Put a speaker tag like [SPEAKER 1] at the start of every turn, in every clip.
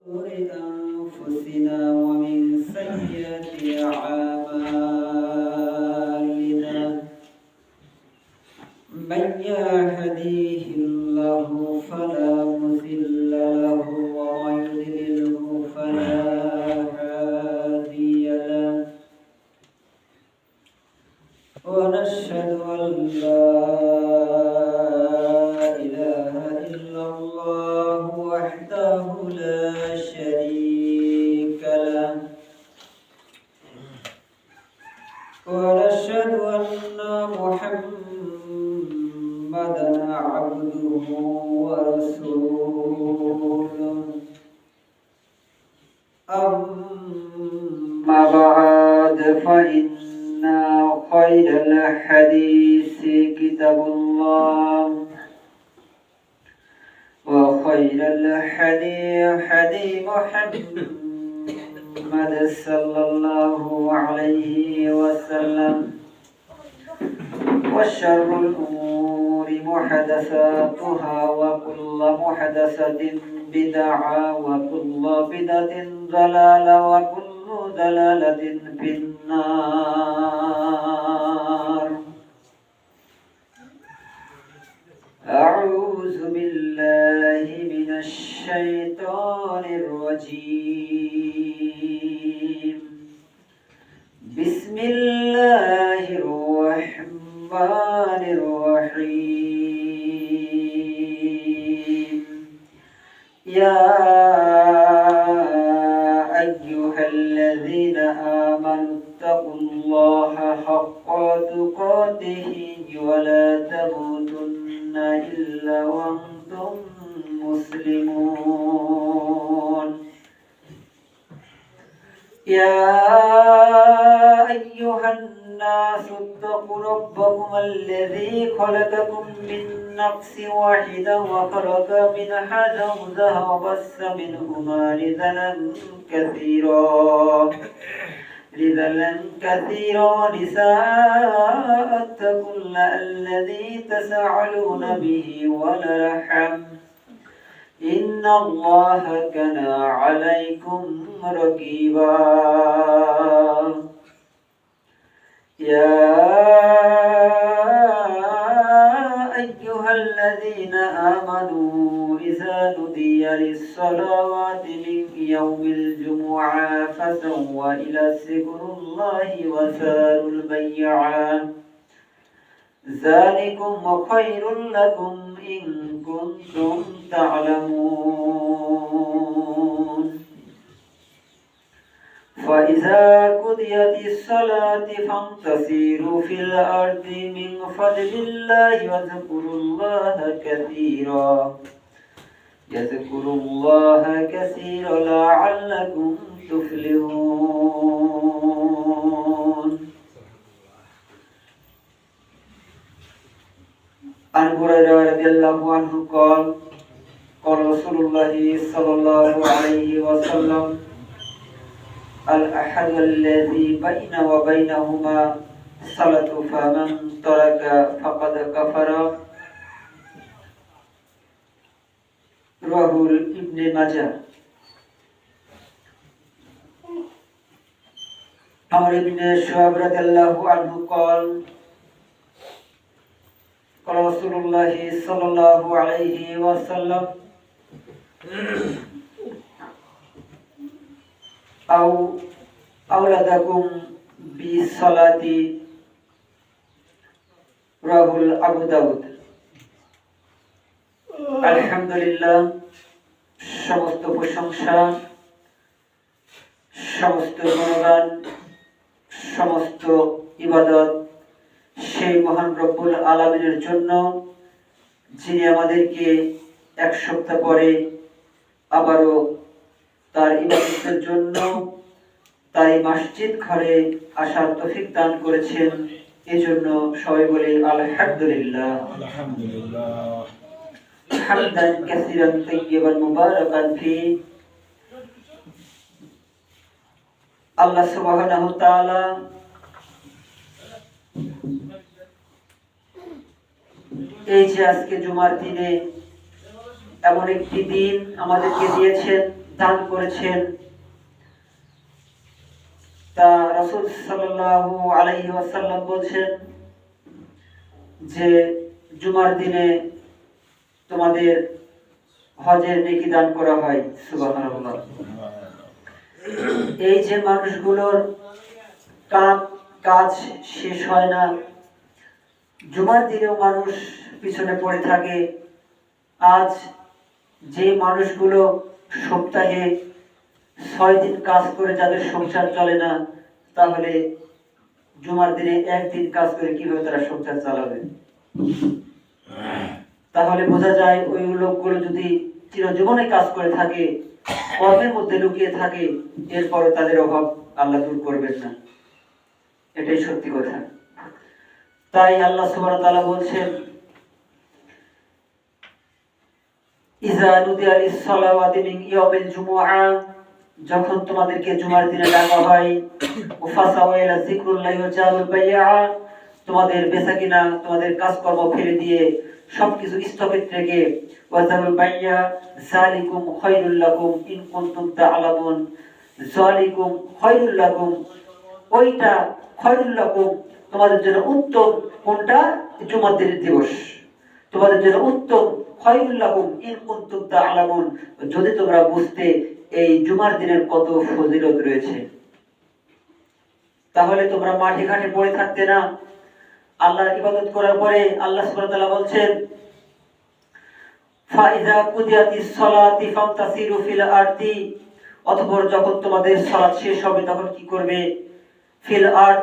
[SPEAKER 1] أنفسنا ومن سيئات أعمالنا من يهديه الله فلا مضل له ومن يضلله فلا هادي له ونشهد أن لا إله إلا الله وحده لا شريك له ونشهد أن محمدا عبده ورسوله أما بعد فإن خير الحديث كتاب الله وخير الحديث محمد صلى الله عليه وسلم وشر الأمور محدثاتها وكل محدثة بدعة وكل بدعة ضلالة وكل ضلالة في النار. أعوذ بالله من الشيطان الرجيم. بسم الله الرحمن الرحيم. يا أيها الذين آمنوا اتقوا الله حق تقاته ولا تموتن إلا وأنتم مسلمون. يا أيها الناس اتقوا ربكم الذي خلقكم من نفس واحدة وخلق منها زوجها وبث منهما رجالا كثيرا ونساء. اتقوا الله الذي تساءلون به والأرحام إن الله كان عليكم رقيبا. يا أيها الذين آمنوا إذا نودي للصلاة من يوم الجمعة فسووا إلى ذكر الله وذروا البيع ذلكم خير لكم إن كنتم تعلمون. فإذا قضيت الصلاة فانتشروا في الأرض من فضل الله واذكروا الله كثيرا لعلكم تفلحون. عن هريرة رضي الله عنه قال قال رسول الله صلى الله عليه وسلم الأحد الذي بين وبينهما صلاة فمن ترك فقد كفر. رواه ابن ماجه. عمرو بن شعيب رضي الله عنه قال قال رسول الله صلى الله عليه وسلم أولادكم بالصلاة. رواه أبو داود. আলহামদুলিল্লাহ, সমস্ত প্রশংসা, সমস্ত গুণগান, সমস্ত ইবাদত সেই মহান রব্বুল আলামিনের জন্য, যিনি আমাদেরকে এক সপ্তাহ পরে আবারও তার ইবাদতের জন্য তাই মসজিদ ঘরে আসার তৌফিক দান করেছেন। এজন্য সবাই বলি আলহামদুলিল্লাহ। আলহামদুলিল্লাহ হামদান কাসীরান তাইয়িবান মুবারাকান ফি। আল্লাহ সুবহানাহু ওয়া তাআলা এই যে আজকে জুমার দিনে এমন একটি দিন আমাদেরকে দিয়েছেন দান করেছেন। তা রাসূল সাল্লাল্লাহু আলাইহি ওয়াসাল্লাম বলছেন যে জুমার দিনে তোমাদের হজের নেকি দান করা হয়। সুবহানাল্লাহ। এই যে মানুষগুলোর কাজ শেষ হয় না, জুমার দিনেও মানুষ পিছনে পড়ে থাকে। আজ যে মানুষগুলো সপ্তাহে 6 দিন কাজ করে যাদের সংসার চলে না, তাহলে জুমার দিনে একদিন কাজ করে কিভাবে তারা সংসার চালাবে? তাহলে বোঝা যায় ওই লোকগুলো যদি চিরজীবনে কাজ করে থাকে, কর্মের মধ্যে লুকিয়ে থাকে, এরপরে তাদের অভাব আল্লাহ দূর করবেন না। এটাই সত্যি কথা। তাই আল্লাহ সুবহানাহু ওয়া তাআলা বলছেন, ইযা নুদিয়া লিস-সালাওয়াতি মিন ইয়াউমিল জুমুআহ, যখন তোমাদেরকে জুমার দিনে ডাকা হয়, ওয়াফাসাউ ইলা যিকরুল্লাহি ওয়া জারুল বাইআ, তোমাদের বেচাকেনা, তোমাদের কাজকর্ম ফেলে দিয়ে সবকিছু স্থগিত রেখে, ওয়া জারুল বাইআ যালিকুম খায়রুল লাকুম ইন কুনতুম তা'লামুন, যালিকুম খায়রুল লাকুম, ওইটা খায়রুল লাকুম, তোমাদের জন্য উত্তম। কোনটা? জুমার দিনের দিবস তোমাদের জন্য উত্তম। খায়রুল লাকুম ইন কুনতুম তা'লামুন, যদি তোমরা বুঝতে এই জুমার দিনের কত ফজিলত রয়েছে। তাহলে তোমরা মাঠে ঘাটে পড়ে থাকতে না। আল্লাহর ইবাদত করার পরে আল্লাহ সুবহানাহু ওয়া তাআলা বলছেন, ফাইযা কুদিয়াতিস সালাতি ফান্তাসিরু ফিল আরদি, অতঃপর যখন তোমাদের সালাত শেষ হবে তখন কি করবে? ফিল আরদ,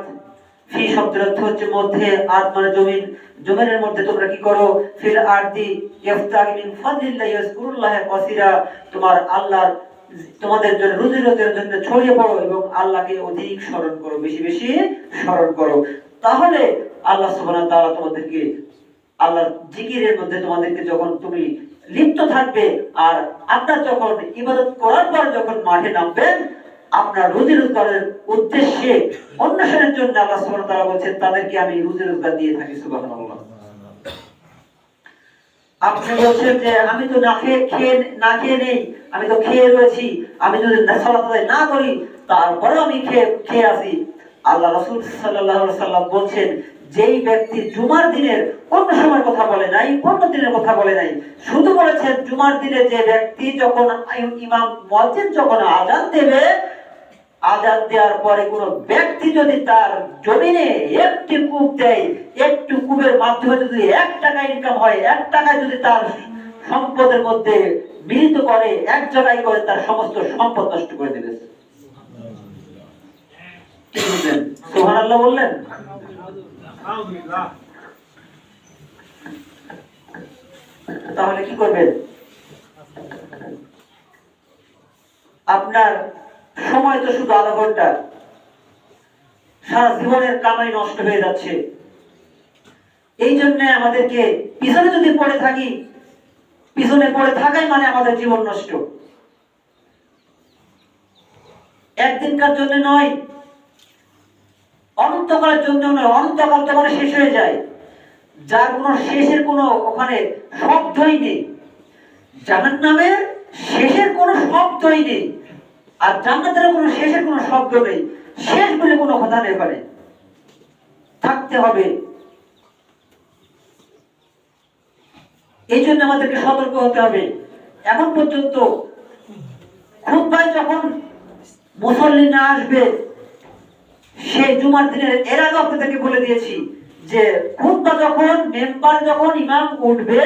[SPEAKER 1] ফি শব্দের অর্থ হচ্ছে মধ্যে, আরদ মানে জমিন, জমিনের মধ্যে তোমরা কি করো? ফিল আরদি ইফতাগি মিন ফাদলিল্লাহি ওয়াজকুরুল্লাহ কাসীরা, তোমার আল্লাহর তোমাদের জন্য রুজি রোজগারের জন্য ছড়িয়ে পড়ো এবং আল্লাহকে অধিক স্মরণ করো, বেশি বেশি স্মরণ করো। তাহলে আল্লাহ সুবহানাহু ওয়া তাআলা তোমাদেরকে আল্লাহর জিকিরের মধ্যে তোমাদেরকে যখন তুমি লিপ্ত থাকবে, আর আপনার যখন ইবাদত করার পর যখন মাঠে নামবেন, আপনার রুজি রোজগারের উদ্দেশ্যে অন্বেষণের জন্য আল্লাহ সুবহানাহু ওয়া তাআলা বলেন তাদেরকে আমি রুজি রোজগার দিয়ে থাকি। সুবহানাল্লাহ। আপনি বলছেন যে আমি তো না খেয়ে নেই, আমি তো খেয়ে রয়েছি, আমি যদি সালাত আদায় না করি তারপরেও আমি খেয়ে আছি। আল্লাহ রাসূল সাল্লাল্লাহু আলাইহি ওয়াসাল্লাম বলছেন, যেই ব্যক্তি জুমার দিনের অন্য সময়ের কথা বলে নাই, অন্য দিনের কথা বলে নাই, শুধু বলেছেন জুমার দিনে যে ব্যক্তি যখন ইমাম মুয়াজ্জিন যখন আযান দেবে, আযান দেওয়ার পরে কোন ব্যক্তি যদি তার জমিনে একটি কূপ দেয়, একটু কূপের মাধ্যমে যদি 1 টাকা ইনকাম হয়, 1 টাকা যদি তার সম্পদের মধ্যে মিলিত করে, এক জায়গায় করে, তার সমস্ত সম্পদ নষ্ট করে দেবে। কি বললেন? সুবহানাল্লাহ বললেন। তাহলে কি করবেন? আপনার সময় তো শুধু আধা ঘন্টা, সারা জীবনের কামাই নষ্ট হয়ে যাচ্ছে। এই জন্য আমাদেরকে পিছনে যদি পড়ে থাকি, পিছনে পড়ে থাকাই মানে আমাদের জীবন নষ্ট। একদিনকার জন্য নয়, অনন্তকালের জন্য নয়। অনন্তকাল তো মানে শেষ হয়ে যায়, যার কোনো শেষের কোনো ওখানে শব্দই নেই। জাহান্নামের শেষের কোনো শব্দই নেই, আর জান্নাতের কোনো শেষের কোনো শব্দ নেই। শেষ বলে কোনো কথা নেই, ওখানে থাকতে হবে। এই জন্য আমাদেরকে সতর্ক হতে হবে। এখন পর্যন্ত খুতবায় যখন মুসল্লি না আসবে, সেই জুমার দিনের এর আগে আপনাদেরকে বলে দিয়েছি যে খুতবা যখন মেম্বারে যখন ইমাম উঠবে,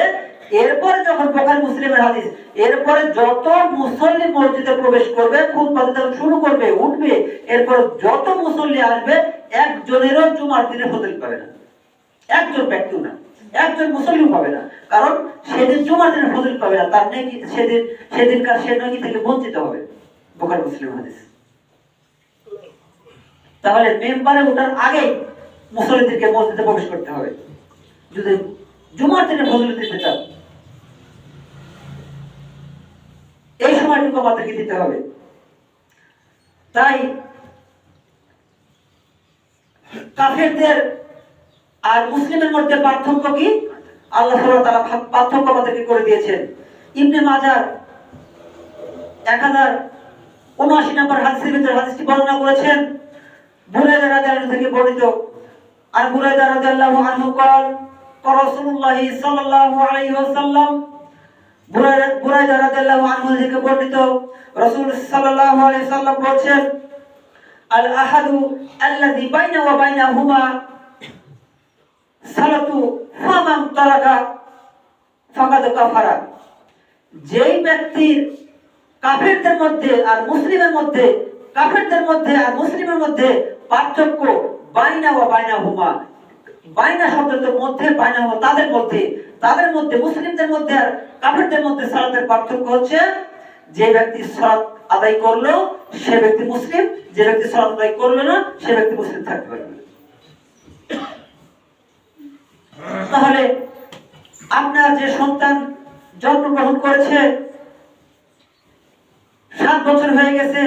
[SPEAKER 1] এরপরে যখন বুখারী মুসলিমের হাদিস, এরপরে যত মুসল্লি মসজিদে প্রবেশ করবে, খুতবা যখন শুরু করবে, উঠবে, এরপরে যত মুসল্লি আসবে, একজনেরও জুমার দিনে ফজিলত পাবে না, একজন ব্যক্তিও না, একজন মুসল্লিও পাবে না। কারণ সেদিন জুমার দিনে ফজিলত পাবে না, তার নেকি সেদিনকার সে নেকি থেকে বঞ্চিত হবে। বুখারী মুসলিম হাদিস। তাহলে মেম্বারে ওঠার আগে মুসল্লিদেরকে মসজিদে প্রবেশ করতে হবে যদি জুমার দিনে ফজিলত দিতে চান। এই সময়টুকু আমাদেরকে দিতে হবে। তাই কাফেরদের আর মুসলিমের মধ্যে পার্থক্য কি? আল্লাহ সুবহানাহু ওয়া তাআলা পার্থক্য আমাদেরকে করে দিয়েছেন। ইবনে মাজাহ 1079 নম্বর হাদিসের ভিতরে হাদিসটি বর্ণনা করেছেন বুরায়দা রাদিয়াল্লাহু থেকে বর্ণিত। আর বুরায়দা রাদিয়াল্লাহু আনহু قال قال رسول الله صلى الله عليه وسلم বুরায়দা রাদিয়াল্লাহু আনহু থেকে বর্ণিত রাসূল সাল্লাল্লাহু আলাইহি ওয়াসাল্লাম বলেছেন আল আহাদু আল্লাযী বাইনা ওয়া বাইনাহুমা সালাতু ফামান তারাকা ফাকাদ কাফারা। যেই ব্যক্তির কাফেরদের মধ্যে আর মুসলিমের মধ্যে পার্থক্য বাইনা ওয়া বাইনাহুমা, বাইনা শব্দের মধ্যে, বাইনা ওয়া তাদের মধ্যে মুসলিমদের মধ্যে আর কাফেরদের মধ্যে সালাতের পার্থক্য হচ্ছে যে ব্যক্তি সালাত আদায় করলো সে ব্যক্তি মুসলিম, যে ব্যক্তি সালাত আদায় করলো না সে ব্যক্তি মুসলিম থাকতে পারবে। তাহলে আপনার যে সন্তান জন্মগ্রহণ করেছে 7 বছর হয়ে গেছে,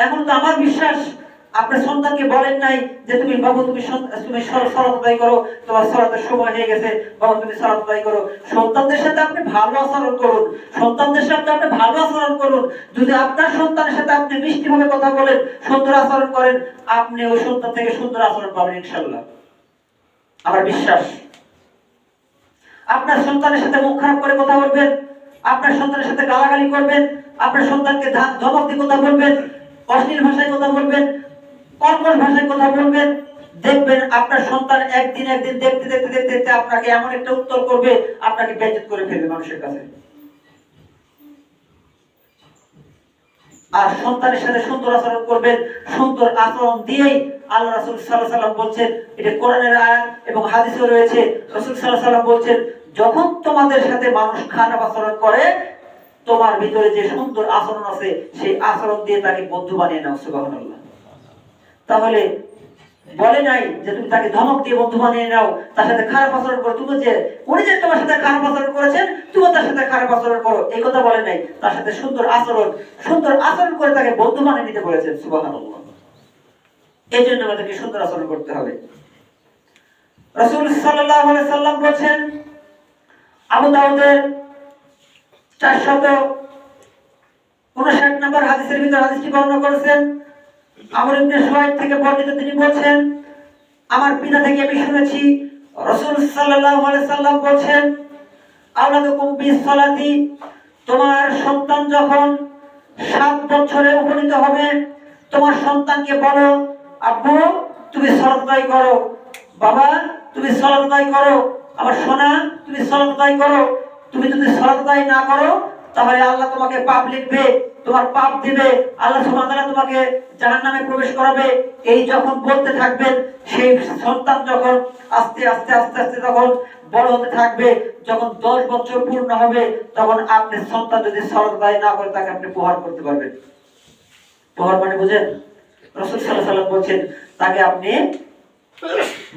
[SPEAKER 1] এখন তো আমার বিশ্বাস আপনার সন্তানকে বলেন নাই যে তুমি বাবু তুমি সালাত আদায় করো, তোমার সালাতের সময় হয়ে গেছে, বাবু তুমি সালাত আদায় করো। সন্তানদের সাথে আপনি ভালো আচরণ করুন, যদি আপনার সন্তানের সাথে আপনি মিষ্টিভাবে কথা বলেন, সুন্দর আচরণ করেন, আপনি ওই সন্তান থেকে সুন্দর আচরণ পাবেন ইনশাআল্লাহ, আমার বিশ্বাস। আপনার সন্তানের সাথে মুখ খারাপ করে কথা বলবেন, আপনার সন্তানের সাথে গালাগালি করবেন, আপনার সন্তানকে ধমক দিয়ে কথা বলবেন, অশ্লীল ভাষায় কথা বলবেন, কর্কশ ভাষায় কথা বলবেন, দেখবেন আপনার সন্তান একদিন দেখতে আপনাকে এমন একটা উত্তর করবে, আপনাকে বেইজ্জত করে ফেলবে মানুষের কাছে। আর সন্তানের সাথে সুন্দর আচরণ করবেন, সুন্দর আচরণ দিয়েই আল্লাহ রাসূল সাল্লাল্লাহু আলাইহি ওয়াসাল্লাম বলেন, এটা কোরআনের আয়াত এবং হাদিসেও রয়েছে, রাসূল সাল্লাল্লাহু আলাইহি ওয়াসাল্লাম বলেন, যখন তোমাদের সাথে মানুষ খারাপ আচরণ করে, তোমার ভিতরে যে সুন্দর আচরণ আছে সেই আচরণ দিয়ে তাকে বন্ধু বানিয়ে নাও। সুবহানাল্লাহ। তাহলে বলে নাই যে তুমি তাকে ধমক দিয়ে বন্ধু বানিয়ে নাও, তার সাথে খারাপ আচরণ করো, তুমি যে উনি যে তোমার সাথে খারাপ আচরণ করেছেন তুমি তার সাথে খারাপ আচরণ করো, এই কথা বলে নাই। তার সাথে সুন্দর আচরণ করে তাকে বন্ধু বানিয়ে নিতে বলেছেন। সুবহানাল্লাহ। এই জন্য আমাদেরকে সুন্দর আচরণ করতে হবে। রাসূল সাল্লাল্লাহু আলাইহি সাল্লাম বলেছেন, আবু দাউদের 459 নম্বর হাদিসের ভিতরে হাদিসটি বর্ণনা করেছেন আমর ইবনে সুহাইব থেকে বর্ণিত। তিনি বলেন, আমার পিতা থেকে আমি শুনেছি রাসূল সাল্লাল্লাহু আলাইহি সাল্লাম বলেন, আওলাদুকুম বিসসালাতি, তোমার সন্তান যখন 7 বছরে উপনীত হবে, তোমার সন্তানকে বলো, আব্বু তুমি সালাত আদায় করো, বাবা তুমি সালাত আদায় করো, আমার সোনা তুমি সালাত আদায় করো। তুমি যদি সালাত আদায় না করো তাহলে আল্লাহ তোমাকে পাপ লিখবে, তোমার পাপ দিবে, আল্লাহ সুবহানাহু ওয়া তাআলা তোমাকে জাহান্নামে প্রবেশ করাবে। এই যখন বলতে থাকবেন, সেই সন্তান যখন আস্তে আস্তে যখন বড় হতে থাকবে, যখন 10 বছর পূর্ণ হবে, তখন আপনি সন্তান যদি সালাত আদায় না করে তাকে আপনি প্রহার করতে পারবেন। প্রহার মানে বুঝেন? রাসূল সাল্লাল্লাহু আলাইহি ওয়াসাল্লাম বলেছেন তাকে আপনি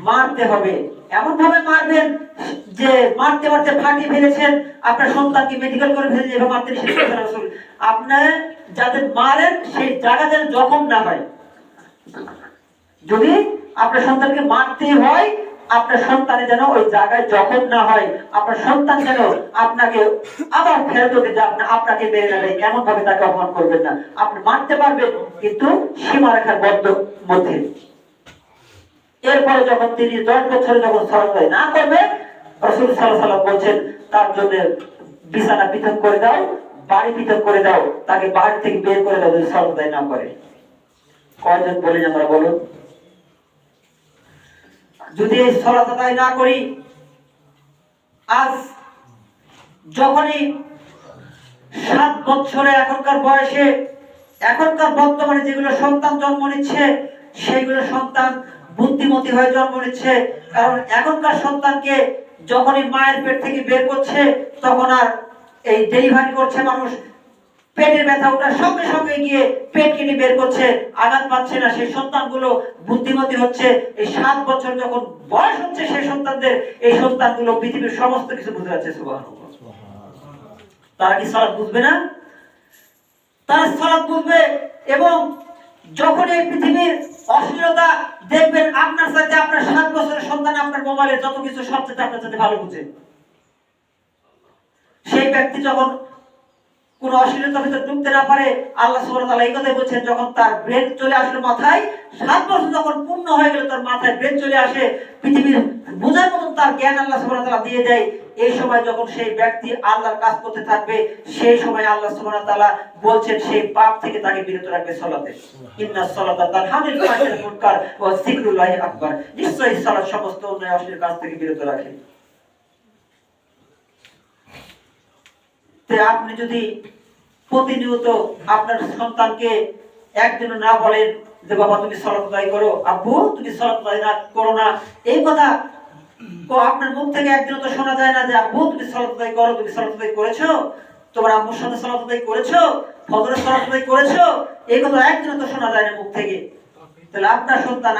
[SPEAKER 1] মারতে হবে, এমন ভাবে মারবেন যে মারতে ফাটিয়ে ফেলেছেন, আপনার সন্তানকে মেডিকেল করে ফেলেছেন, এভাবে মারতে নিষেধ করেছেন রাসূল। আপনি যাতে মারেন সেই জায়গা যেন জখম না হয়। যদি আপনার সন্তানকে মারতে হয়, আপনার সন্তানের যেন ওই জায়গায় জখম না হয়, আপনার সন্তান যেন আপনাকে আবার ফেরত দিতে আপনাকে মেরে নেবে, এমন ভাবে তাকে অপমান করবেন না। আপনি মারতে পারবেন কিন্তু সীমারেখার মধ্যে। এরপরে যখন তিনি 10 বছরে যখন সালাত আদায় না করবে, রাসূল সাল্লাল্লাহু আলাইহি ওয়াসাল্লাম বলেন তার জন্য বিছানা পৃথক করে দাও, বাড়ি পৃথক করে দাও, তাকে বাড়ি থেকে বের করে দাও যদি সালাত আদায় না করে। কয়জন বলেন আমরা বলুন? যদি এই সালাত আদায় না করি, আজ যখনই 7 বছরে এখনকার বয়সে, এখনকার বর্তমানে যেগুলো সন্তান জন্ম নিচ্ছে সেইগুলো সন্তান বুদ্ধিমতী হয়ে জন্ম নিচ্ছে। কারণ এখনকার সন্তানকে যখনই মায়ের পেট থেকে বের করছে, তখন আর এই ডেলিভারি করছে মানুষ, পেটের ব্যথা ওঠার সঙ্গে সঙ্গে গিয়ে পেট কেটে বের করছে, আঘাত পাচ্ছে না। সেই সন্তানগুলো বুদ্ধিমতী হচ্ছে। এই 7 বছর যখন বয়স হচ্ছে সেই সন্তানদের, এই সন্তানগুলো পৃথিবীর সমস্ত কিছু বুঝতে পারছে। সুবহানাল্লাহ। তারা কি সালাত বুঝবে না? তারা সালাত বুঝবে। এবং যখন এই পৃথিবীর অশ্লীলতা দেখবেন, আপনার সাথে আপনার 7 বছরের সন্তান আপনার মোবাইলে যত কিছু সবচেয়ে আপনার সাথে ভালো বুঝে, সেই ব্যক্তি যখন কোন অশ্লীলতার ভিতরে ঢুকতে না পারে। আল্লাহ সুবহানাহু ওয়া তাআলা এই কথাই বলছেন, যখন তার ব্রেন চলে আসলো মাথায়, 7 বছর যখন পূর্ণ হয়ে গেল, তার মাথায় ব্রেন চলে আসে, পৃথিবীর বোঝার মতন তার জ্ঞান আল্লাহ সুবহানাহু ওয়া তাআলা দিয়ে দেয়। এই সময় যখন সেই ব্যক্তি আল্লাহর কাজ করতে থাকবে, সেই সময় আল্লাহ সুবহানাহু ওয়া তাআলা বলছেন সেই পাপ থেকে তাকে বিরত রাখবে সালাতে। ইন্নাস সালাতা তানহানিল ফাহশাই ওয়াল মুনকার ওয়া যিকরুল্লাহি আকবার। নিশ্চয়ই সালাত সমস্ত অন্যায় অশ্লীল কাজ থেকে বিরত রাখে। আপনি যদি প্রতিনিয়ত আপনার সন্তানকে একদিনও না বলেন যে বাবা তুমি সালাত আদায় করো, আব্বু তুমি সালাত আদায় না করো না, এই কথা তো আপনার মুখ থেকে একদিনও তো শোনা যায় না যে আব্বু তুমি সালাত আদায় করো, তুমি সালাত আদায় করেছো, তোমার আম্মুর সাথে সালাত আদায় করেছো, ফজরের সালাত আদায় করেছো, এই কথা একদিনও তো শোনা যায় না মুখ থেকে। তাহলে আপনার সন্তান,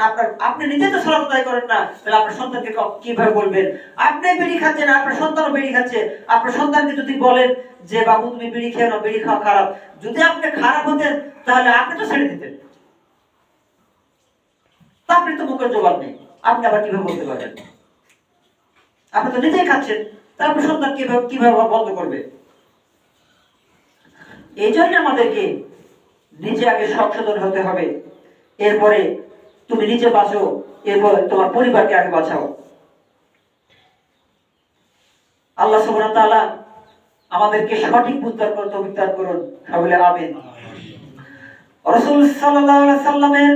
[SPEAKER 1] আপনি নিজে তো সালাত আদায় করেন না, তাহলে আপনার সন্তানকে কিভাবে বলবেন? আপনি বিড়ি খাচ্ছেন, আপনার সন্তানও বিড়ি খাচ্ছে, আপনার সন্তানকে যদি বলেন যে বাবু তুমি বিড়ি খেও না, বিড়ি খাওয়া খারাপ, যদি আপনি খারাপ হতেন তাহলে আপনি তো ছেড়ে দিতেন। আপনি তো মুখের জবাব নেই, আপনি আবার কিভাবে বলতে পারেন? আপনি তো নিজেই খাচ্ছেন, তাহলে আপনার সন্তান কিভাবে বন্ধ করবে? এই জন্য আমাদেরকে নিজে আগে সংশোধন হতে হবে, এরপরে তুমি নিজে বাঁচো, এরপর তোমার পরিবারকে আগে বাঁচাও। আল্লাহ সুবহানাহু ওয়া তাআলা আমাদেরকে সঠিক বুঝদার করে তৌফিক দান করুন, সকলে আমিন। রাসূল সাল্লাল্লাহু আলাইহি সাল্লামের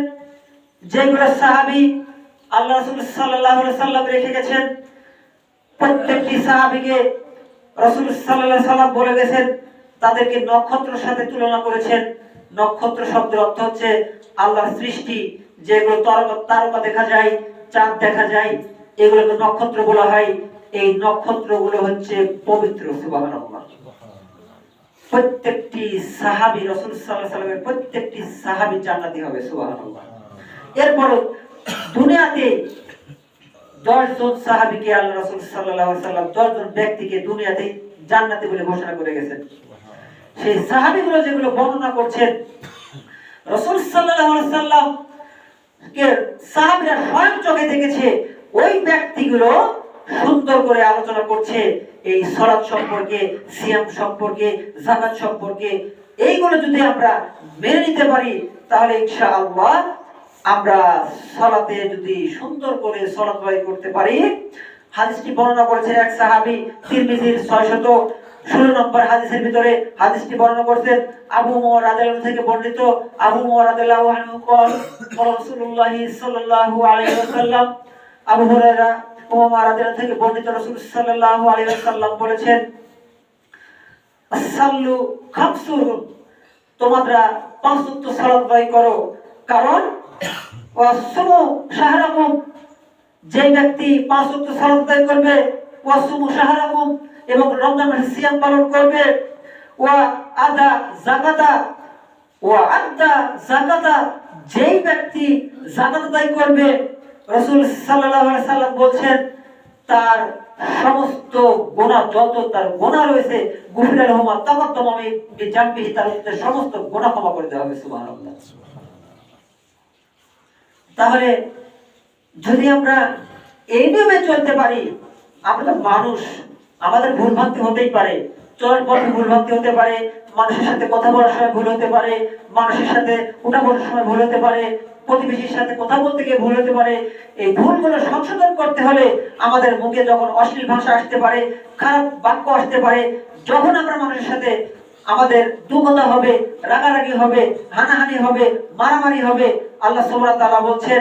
[SPEAKER 1] যেগুলো সাহাবী আল্লাহ রাসূল সাল্লাল্লাহু আলাইহি সাল্লাম রেখে গেছেন, প্রত্যেকটি সাহাবীকে রাসূল সাল্লাল্লাহু আলাইহি সাল্লাম বলে গেছেন, তাদেরকে নক্ষত্রের সাথে তুলনা করেছেন। নক্ষত্র শব্দের অর্থ হচ্ছে আল্লাহর সৃষ্টি, যেগুলো তারকা দেখা যায়, চাঁদ দেখা যায়, এগুলোকে নক্ষত্র বলা হয়। এই নক্ষত্রগুলো হচ্ছে পবিত্র। সুবহানাল্লাহ। প্রত্যেকটি সাহাবী রাসূল সাল্লাল্লাহু আলাইহি সাল্লামের প্রত্যেকটি সাহাবী জান্নাতি হবে। সুবহানাল্লাহ। এরপর দুনিয়াতে 10 জন সাহাবীকে আল্লাহ রাসূল সাল্লাল্লাহু আলাইহি সাল্লাম 10 জন ব্যক্তিকে দুনিয়াতে জান্নাতি বলে ঘোষণা করে গেছেন। সেই সাহাবীগুলো যেগুলো বর্ণনা করছেন, রাসূল সাল্লাল্লাহু আলাইহি সাল্লাম কে সাহাবীরা স্বয়ং চোখে দেখেছে, ওই ব্যক্তিগুলো সুন্দর করে আলোচনা করছে এই সালাত সম্পর্কে, সিয়াম সম্পর্কে, যাকাত সম্পর্কে। এইগুলো যদি আমরা মেনে নিতে পারি, তাহলে ইনশাআল্লাহ আমরা সালাতে যদি সুন্দর করে সালাত আদায় করতে পারি। হাদিসটি বর্ণনা করেছেন এক সাহাবী, তিরমিজির 616 নম্বর হাদিসের ভিতরে হাদিসটি বর্ণনা করেছেন আবু মুআদ রাদিয়াল্লাহু থেকে বর্ণিত। আবু মুআদ রাদিয়াল্লাহু আনহু قال قال রাসূলুল্লাহ সাল্লাল্লাহু আলাইহি ওয়াসাল্লাম, আবু হুরায়রা ওমর রাদিয়াল্লাহু থেকে বর্ণিত, রাসূল সাল্লাল্লাহু আলাইহি ওয়াসাল্লাম বলেছেন, সাল্লু খামসুন, তোমরা 5 ওয়াক্ত সালাত আদায় করো, কারণ ওয়াসুমু শাহরাকুম, যে ব্যক্তি 5 ওয়াক্ত সালাত আদায় করবে, ওয়াসুমু শাহরাকুম, এবং রমজান মাসে সিয়াম পালন করবে, ওয়া আদা যাকাতা, যেই ব্যক্তি যাকাত আদায় করবে, রাসূল সাল্লাল্লাহু আলাইহি সাল্লাম বলছেন তার সমস্ত গুনাহ, যত তার গুনাহ রয়েছে, গুফিরা লাহু মা তাকাদ্দামা মিন জামবিহি, তার সমস্ত গুনাহ ক্ষমা করে দেওয়া হবে। সুবহানাল্লাহ। তাহলে যদি আমরা এই নিয়মে চলতে পারি, আমরা তো মানুষ, আমাদের ভুলভ্রান্তি হতেই পারে, চলার পথে ভুলভ্রান্তি হতে পারে, মানুষের সাথে কথা বলার সময় ভুল হতে পারে, মানুষের সাথে উঠা বসার সময় ভুল হতে পারে, প্রতিবেশীর সাথে কথা বলতে গিয়ে ভুল হতে পারে। এই ভুলগুলো সংশোধন করতে হলে আমাদের মুখে যখন অশ্লীল ভাষা আসতে পারে, খারাপ বাক্য আসতে পারে, যখন আমরা মানুষের সাথে আমাদের দুঃখতা হবে, রাগারাগি হবে, হানাহানি হবে, মারামারি হবে, আল্লাহ সুবহানাহু ওয়া তাআলা বলছেন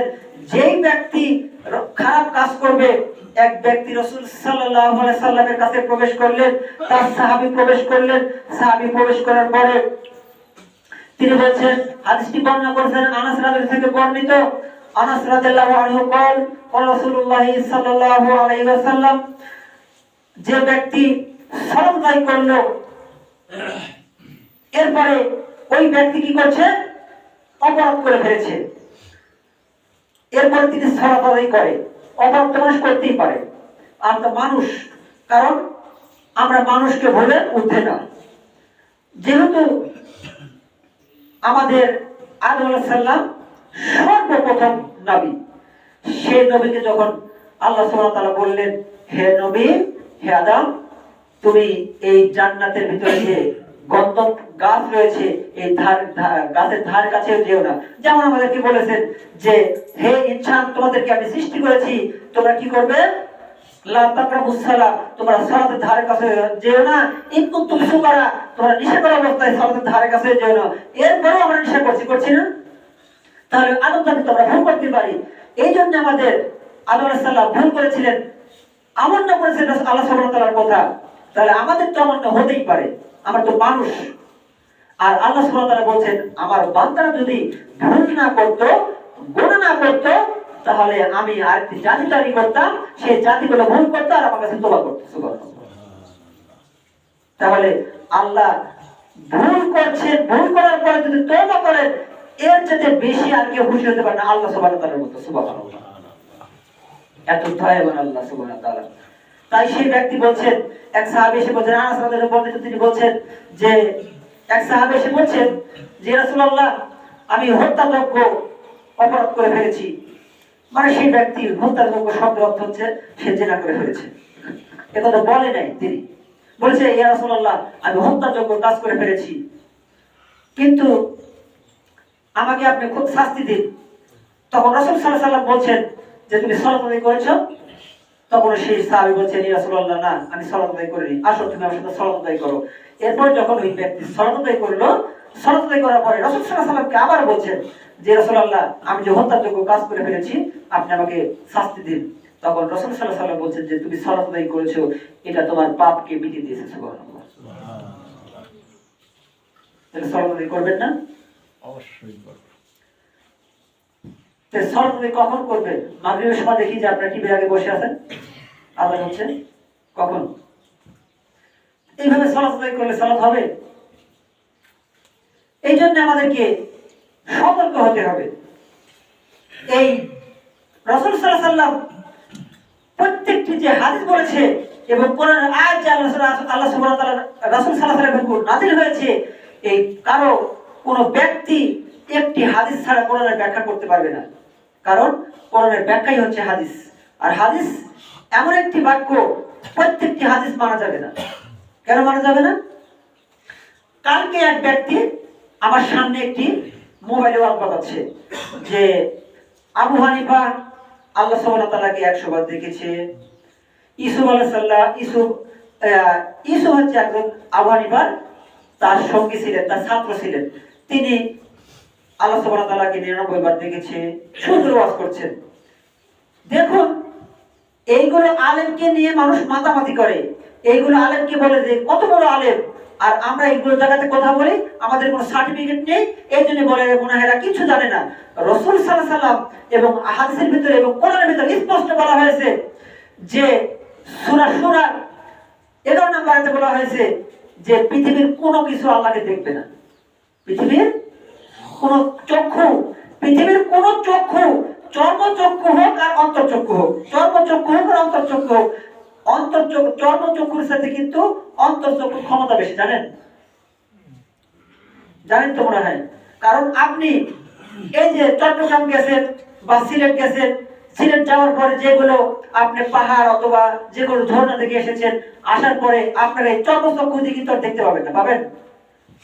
[SPEAKER 1] যেই ব্যক্তি খারাপ কাজ করবে, এক ব্যক্তি রাসূল সাল্লাল্লাহু আলাইহি সাল্লামের কাছে প্রবেশ করলেন, তার সাহাবী প্রবেশ করলেন, সাহাবী প্রবেশ করার পরে তিনি বলেন, হাদিসটি বর্ণনা করেছেন আনাস রাদিয়াল্লাহু থেকে বর্ণিত। আনাস রাদিয়াল্লাহু আনহু قال قال রাসূলুল্লাহ সাল্লাল্লাহু আলাইহি ওয়াসাল্লাম, যে ব্যক্তি সালাত আদায় করলো, এরপরে ওই ব্যক্তি কি করছে? অপরাধ করে ফেলেছে, এরপর তিনি সালাত আদায় করে। অপরাধ তো মানুষ করতেই পারে, আমরা মানুষ, কারণ আমরা মানুষকে বলে উঠে না। যেহেতু আমাদের আদম আলাইহিস সালাম সর্বপ্রথম নবী, সেই নবীকে যখন আল্লাহ সুবহানাহু ওয়া তাআলা বললেন, হে নবী, হে আদম, তুমি এই জান্নাতের ভিতরে যে গন্ধম গাছ রয়েছে, এই গাছের ধার কাছে যেও না। যেমন আমাদেরকে বলেছেন যে হে ইনসান, তোমাদেরকে আমি সৃষ্টি করেছি, তোমরা কি করবে? লা তাকরাবুস সালাহ, তোমরা সালাতের ধারে কাছে যেও না। ইন কুনতুম সুকারা, তোমরা নেশা করা অবস্থায় সালাতের ধারে কাছে যেও না। এরপরেও আমরা নেশা করছি না? তাহলে আদম জাতি তো আমরা ভুল করতে পারি। এই জন্য আমাদের আদম আলাইহিস সালাম ভুল করেছিলেন, অমান্য করেছিলেন আল্লাহ সুবহানাহু ওয়া তাআলার কথা। তাহলে আমাদের তো অমান্য হতেই পারে, আমরা তো মানুষ। আর আল্লাহ সুবহানাহু ওয়া তাআলা বলছেন, আমার বান্দারা যদি ভুল না করত, গুনাহ না করত, তাহলে আমি আরেকটি জাতি তৈরি করতাম, সেই জাতিগুলো ভুল করতো আর আমার কাছে তওবা করতো। সুবহানাল্লাহ। তাহলে আল্লাহ ভুল করছেন, ভুল করার পরে যদি তওবা করেন, এর চেয়ে বেশি আর কেউ খুশি হতে পারে না আল্লাহ সুবহানাহু ওয়া তাআলার মতো। সুবহানাল্লাহ। এত দয়াবান আল্লাহ সুবহানাহু ওয়া তাআলা। তাই সেই ব্যক্তি বলছেন, এক সাহাবী এসে বলছেন, আনাস রাদিয়াল্লাহু আনহু বর্ণিত, তিনি বলছেন যে এক সাহাবী এসে বলছেন যে রাসূলুল্লাহ, আমি হত্যাযোগ্য অপরাধ করে ফেলেছি। মানে সেই ব্যক্তি হত্যাযোগ্য শব্দের অর্থ হচ্ছে সে জিনা করে ফেলেছে। একথা বলে নাই, তিনি বলেছে, ইয়া রাসূলুল্লাহ, আমি হত্যাযোগ্য কাজ করে ফেলেছি, কিন্তু আমাকে আপনি খুব শাস্তি দিন। তখন রাসূল সাল্লাল্লাহু আলাইহি ওয়াসাল্লাম বলছেন যে তুমি সালাত আদায় করেছো? তখন সেই সাহাবী বলছেন, ইয়া রাসূলুল্লাহ, না, আমি সালাত আদায় করিনি। আসো তুমি আমার সাথে সালাত আদায় করো। এরপর যখন ওই ব্যক্তি সালাত আদায় করলো, সালাত আদায় করার পরে রাসূল সাল্লাল্লাহু আলাইহি ওয়াসাল্লামকে আবার বলছেন যে রাসূলুল্লাহ, আমি যে হত্যাযোগ্য কাজ করে ফেলেছি, আপনি আমাকে শাস্তি দিন। তখন রাসূল সাল্লাল্লাহু আলাইহি ওয়াসাল্লাম বলছেন যে তুমি সালাত আদায় করেছো, এটা তোমার পাপকে মিটিয়ে দিয়েছে। সুবহানাল্লাহ। তাহলে সালাত আদায় করবেন না? অবশ্যই করবেন। তো সালাত আদায় কখন করবেন? মাগরিবের সময় দেখি যে আপনারা টিভির আগে বসে আছেন, আদান হচ্ছে কখন? এইভাবে সালাত আদায় করলে সালাত হবে? এই জন্য আমাদেরকে সতর্ক হতে হবে। এই রাসূল সাল্লাল্লাহু আলাইহি ওয়াসাল্লাম প্রত্যেকটি যে হাদিস বলেছে এবং কোরআনের আয়াত যে আল্লাহ সুবহানাহু ওয়া তাআলা রাসূল সাল্লাল্লাহু আলাইহি ওয়াসাল্লামের উপর নাযিল হয়েছে, এই কারো কোনো ব্যক্তি একটি হাদিস ছাড়া কোরআনের ব্যাখ্যা করতে পারবে না। কারণ কোরআনের ব্যাখ্যাই হচ্ছে হাদিস। আর হাদিস এমন একটি বাক্য, প্রত্যেকটি হাদিস মানা যাবে না। কেন মানা যাবে না? কালকে এক ব্যক্তি আমার সামনে একটি মোবাইলে ওয়াজ বাজাচ্ছে যে আবু হানিফা আল্লাহ সুবহানাহু ওয়া তাআলাকে 100 বার দেখেছে। ইউসুফ আলাইহিস সালাম, ইউসুফ হচ্ছে একজন আবু হানিফার তার সঙ্গী ছিলেন, তার ছাত্র ছিলেন। তিনি আল্লাহ সুবহানাহু ওয়া তাআলাকে 99 বার দেখেছে। সুন্দর ওয়াজ করছেন। দেখুন, এইগুলো আলেমকে নিয়ে মানুষ মাতামাতি করে, এইগুলো আলেমকে বলে যে কত বড় আলেম, আর আমরা এইগুলো জায়গাতে কথা বলি, আমাদের কোনো সার্টিফিকেট নেই, এই জন্য বলে মুনাহেরা কিছু জানে না। রাসূল সাল্লাল্লাহু আলাইহি ওয়াসাল্লাম এবং হাদিসের ভিতরে এবং কোরআনের ভিতরে স্পষ্ট বলা হয়েছে যে সূরা সূরা 11 নম্বর আয়াতে বলা হয়েছে যে পৃথিবীর কোনো কিছু আল্লাহকে দেখবে না। পৃথিবীর কোন চক্ষু, পৃথিবীর কোন চক্ষু, চর্মচক্ষু হোক আর অন্তর্চক্ষু হোক, চর্মচক্ষু হোক আর অন্তর্চক্ষু হোক, চর্মচক্ষুর সাথে কিন্তু অন্তর্চক্ষুর ক্ষমতা বেশি, জানেন? জানেন তো মনে হয়। কারণ আপনি এই যে চট্টগ্রাম গেছেন বা সিলেট গেছেন, সিলেট যাওয়ার পরে যেগুলো আপনি পাহাড় অথবা যেগুলো ঝর্ণা থেকে এসেছেন, আসার পরে আপনার এই চর্মচক্ষু দিয়ে কিন্তু দেখতে পাবেন না, পাবেন?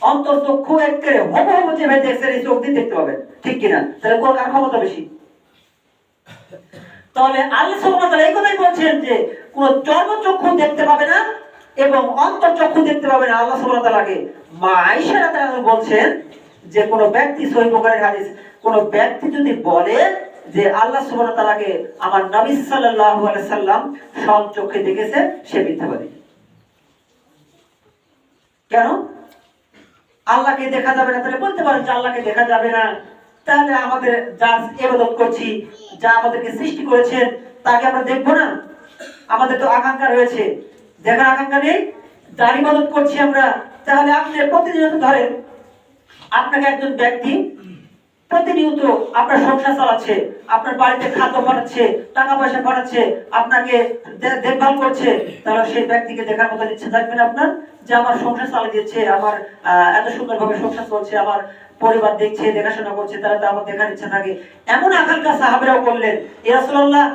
[SPEAKER 1] অন্তর্চক্ষু একেবারে হুবহু যেভাবে দেখছেন এই চোখ দিয়ে দেখতে পাবেন, ঠিক কিনা? তাহলে কোন কার ক্ষমতা বেশি? তাহলে আল্লাহ সুবহানাহু ওয়া তাআলা এই কথাই বলছেন যে কোন চর্মচক্ষু দেখতে পাবে না এবং অন্তর্চক্ষু দেখতে পাবে না আল্লাহ সুবহানাহু ওয়া তাআলাকে। মা আয়েশা রাদিয়াল্লাহু আনহা বলছেন যে কোন ব্যক্তি, সহিহ বুখারীর হাদিস, কোন ব্যক্তি যদি বলে যে আল্লাহ সুবহানাহু ওয়া তাআলাকে আমার নবী সাল্লাল্লাহু আলাইহি সাল্লাম স্বচক্ষে দেখেছে, সে মিথ্যাবাদী। কেন? আল্লাহকে দেখা যাবে না, তাহলে বলতে পারেন যে আল্লাহকে দেখা যাবে না, তাহলে আমাদের যা ইবাদত করছি, যা আমাদেরকে সৃষ্টি করেছেন, তাকে আমরা দেখবো না? আমাদের তো আকাঙ্ক্ষা রয়েছে, দেখার আকাঙ্ক্ষা নেই, যার ইবাদত করছি আমরা। তাহলে আপনি প্রতিনিয়ত ধরেন, আপনাকে একজন ব্যক্তি প্রতিনিয়ত আপনার সংসার চালাচ্ছে, আপনার বাড়িতে খাদ্য পাঠাচ্ছে, টাকা পয়সা পাঠাচ্ছে, আপনাকে দেখভাল করছে, তাহলে সেই ব্যক্তিকে দেখার মতো ইচ্ছে থাকবে না আপনার? যে আমার সংসার চালিয়ে দিচ্ছে, আমার এত সুন্দরভাবে সংসার চলছে, আমার পরিবার দেখছে, দেখাশোনা করছে, তারা তো আমার দেখার ইচ্ছা থাকে। এমন আকাঙ্ক্ষা সাহাবীরাও করলেন। ইয়া রাসূলুল্লাহ,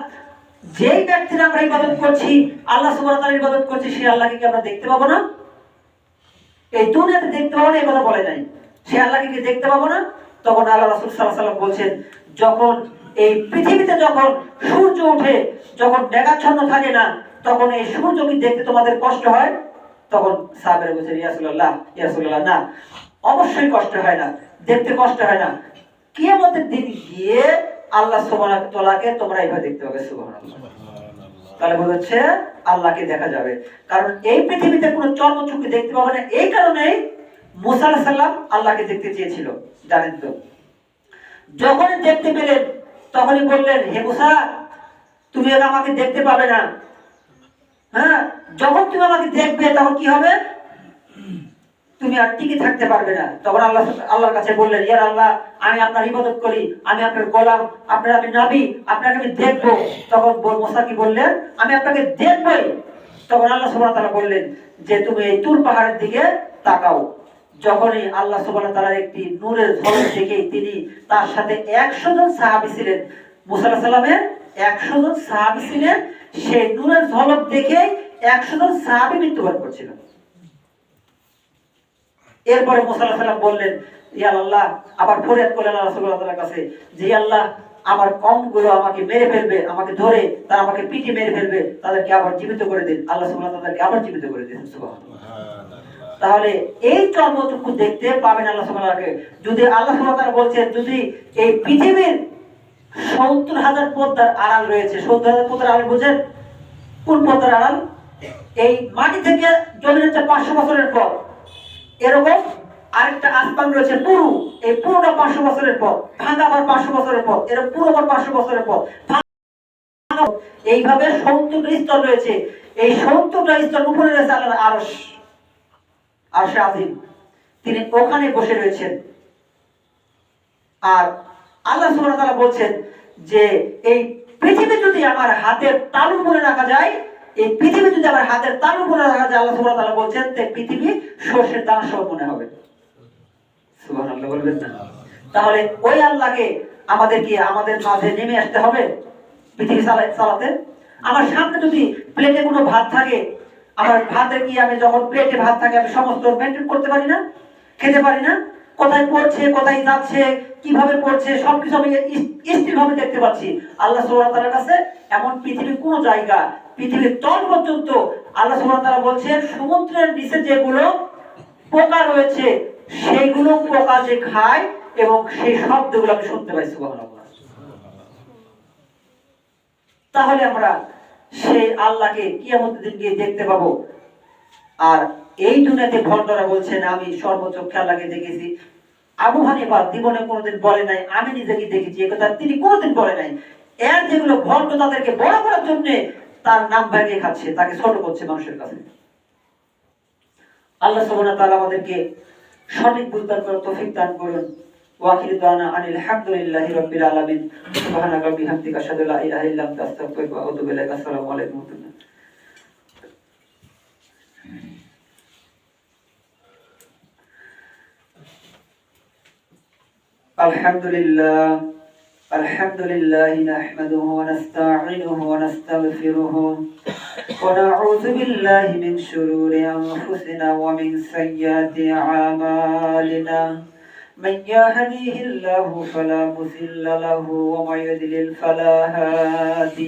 [SPEAKER 1] যেই ব্যক্তির আমরা ইবাদত করছি, আল্লাহ সুবহানাহু ওয়া তাআলার ইবাদত করছি, সেই আল্লাহকে কি আমরা দেখতে পাবো না? এই দুনিয়াতে দেখতে পাবো না এই কথা বলে নাই, সে আল্লাহকে কি দেখতে পাবো না? তখন আল্লাহ রাসূল সাল্লাল্লাহু আলাইহি ওয়াসাল্লাম বলছেন, যখন এই পৃথিবীতে যখন সূর্য ওঠে, যখন মেঘাচ্ছন্ন থাকে না, তখন এই সূর্যকে দেখতে তোমাদের কষ্ট হয়? তখন সাহাবারা বলছেন, ইয়া রাসূলুল্লাহ, না, অবশ্যই কষ্ট হয় না, দেখতে কষ্ট হয় না। কিয়ামতের দিন গিয়ে আল্লাহ সুবহানাহু ওয়া তাআলাকে তোমরা এইভাবে দেখতে পাবে। সুবহানাল্লাহ। তাহলে বলছে আল্লাহকে দেখা যাবে, কারণ এই পৃথিবীতে কোনো চর্মচক্ষু দেখতে পাবে না। এই কারণেই মুসা আলাইহিস সালাম আল্লাহকে দেখতে চেয়েছিল, জানেন তো। যখনই দেখতে পেলেন তখনই বললেন, হে মুসা, তুমি আমাকে দেখতে পাবে না। হ্যাঁ, যখন তুমি আমাকে দেখবে তখন কি হবে? তুমি আর টিকে থাকতে পারবে না। তখন আল্লাহর কাছে বললেন, ইয়া আল্লাহ, আমি আপনার ইবাদত করি, আমি আপনার গোলাম, আমি নবী, আপনাকে আমি দেখবো। তখন মুসা কি বললেন? আমি আপনাকে দেখবই। তখন আল্লাহ সুবহানাহু ওয়া তাআলা বললেন যে তুমি এই তুর পাহাড়ের দিকে তাকাও। যখনই আল্লাহ সুবহানাহু ওয়া তাআলার একটি নূরের ঝলক দেখে তিনি, তার সাথে 100 জন সাহাবী ছিলেন, মুসা আলাইহিস সালামের 100 জন সাহাবী ছিলেন, সেই নূরের ঝলক দেখে 100 জন সাহাবী মৃত্যুবরণ করেছিল। এরপরে মুসা আলাইহিস সালাম বললেন, ইয়া আল্লাহ, আবার ফরিয়াদ করলেন আল্লাহ সুবহানাহু ওয়া তাআলার কাছে যে আল্লাহ, আমার কওমগুলো আমাকে মেরে ফেলবে, আমাকে ধরে তারা আমাকে পিটিয়ে মেরে ফেলবে, তাদেরকে আবার জীবিত করে দিন। আল্লাহ সুবহানাহু ওয়া তাআলা তাদেরকে আবার জীবিত করে দিন। সুবহানাল্লাহ। তাহলে এই চর্মটুকু দেখতে পাবেন আল্লাহ সুবহানাহু ওয়া তাআলা। যদি আল্লাহ সুবহানাহু ওয়া তাআলা বলছেন, যদি এই পৃথিবীর ৭০,০০০ পর্দার আড়াল রয়েছে, ৭০,০০০ পর্দার আড়াল বুঝেন? কোন পর্দার আড়াল? এই মাটি থেকে জমিন হচ্ছে ৫০০ বছরের পর, এরকম আরেকটা আসমান রয়েছে পুরু, এই পুরোটা ৫০০ বছরের পর, ভাঙা আবার ৫০০ বছরের পর, এর পুরো আবার ৫০০ বছরের পর, এইভাবে ৭০টা স্তর রয়েছে। এই ৭০টা স্তর উপরে রয়েছে আল্লাহর আরশ, আরশে আজিম, তিনি ওখানে বসে রয়েছেন। আর আল্লাহ সুবহানাহু ওয়া তাআলা বলছেন যে এই পৃথিবী যদি আমার হাতের তালুর উপরে রাখা যায়, এই পৃথিবী যদি আমার হাতের তালুর উপরে রাখা যায়, আল্লাহ সুবহানাহু ওয়া তাআলা বলছেন যে পৃথিবী সরষের দানা সহ মনে হবে। সুবহানাল্লাহ বলবেন না? তাহলে ওই আল্লাহকে আমাদের মাঝে নেমে আসতে হবে পৃথিবী চালাতে। আমার সামনে যদি প্লেটে কোনো ভাত থাকে, আমার ভাতের কি আমি যখন প্লেটে ভাত থাকে আমি সমস্ত মেনটেন করতে পারি না, খেতে পারি না? কোথায় পড়ছে, কোথায় যাচ্ছে, কিভাবে পড়ছে, সবকিছু আমি স্থির ভাবে দেখতে পাচ্ছি। আল্লাহ সুবহানাহু ওয়া তাআলার কাছে এমন পৃথিবীর কোন জায়গা, পৃথিবীর তল পর্যন্ত আল্লাহ সুবহানাহু ওয়া তাআলা বলছেন সমুদ্রের নিচে যেগুলো পোকা রয়েছে, সেইগুলো পোকা যে খায় এবং সেই শব্দগুলো আমি শুনতে পাই। সুবহানাল্লাহ। তাহলে আমরা সেই আল্লাহকে কিয়ামতের দিন গিয়ে দেখতে পাবো। আর এই দুনিয়াতে ভণ্ডরা বলছেন আমি সর্বচক্ষে আল্লাহকে দেখেছি। আবু হানিফা জীবনে কোনোদিন বলে নাই আমি নিজেকে দেখেছি, একথা তিনি কোনোদিন বলে নাই। এর যেগুলো ভণ্ড তাদেরকে বড় করার জন্য তার নাম ভাঙিয়ে খাচ্ছে, তাকে ছোট করছে মানুষের কাছে। আল্লাহ সুবহানাহু ওয়া তাআলা আমাদেরকে সঠিক বুঝদার করার তৌফিক দান করুন। ওয়া আখিরু দাওয়ানা আনিল হামদুলিল্লাহি রাব্বিল আলামিন। সুবহানাকা ওয়া বিহামদিকা আশহাদু আল্লা ইলাহা ইল্লা আনতা আস্তাগফিরুকা ওয়া আতুবু ইলাইক। আসসালামু আলাইকুম। আলহামদুলিল্লাহ নাহমাদুহু ওয়া নাস্তাঈনুহু ওয়া নাস্তাগফিরুহু ওয়া নাউযু বিল্লাহি মিন শুরুরি আনফুসিনা ওয়া মিন সাইয়্যাতি আমালিনা। মান ইয়াহদিহিল্লাহু ফালা মুযিল্লা লাহু ওয়া মান ইউদ্লিল ফালা হাদিয়া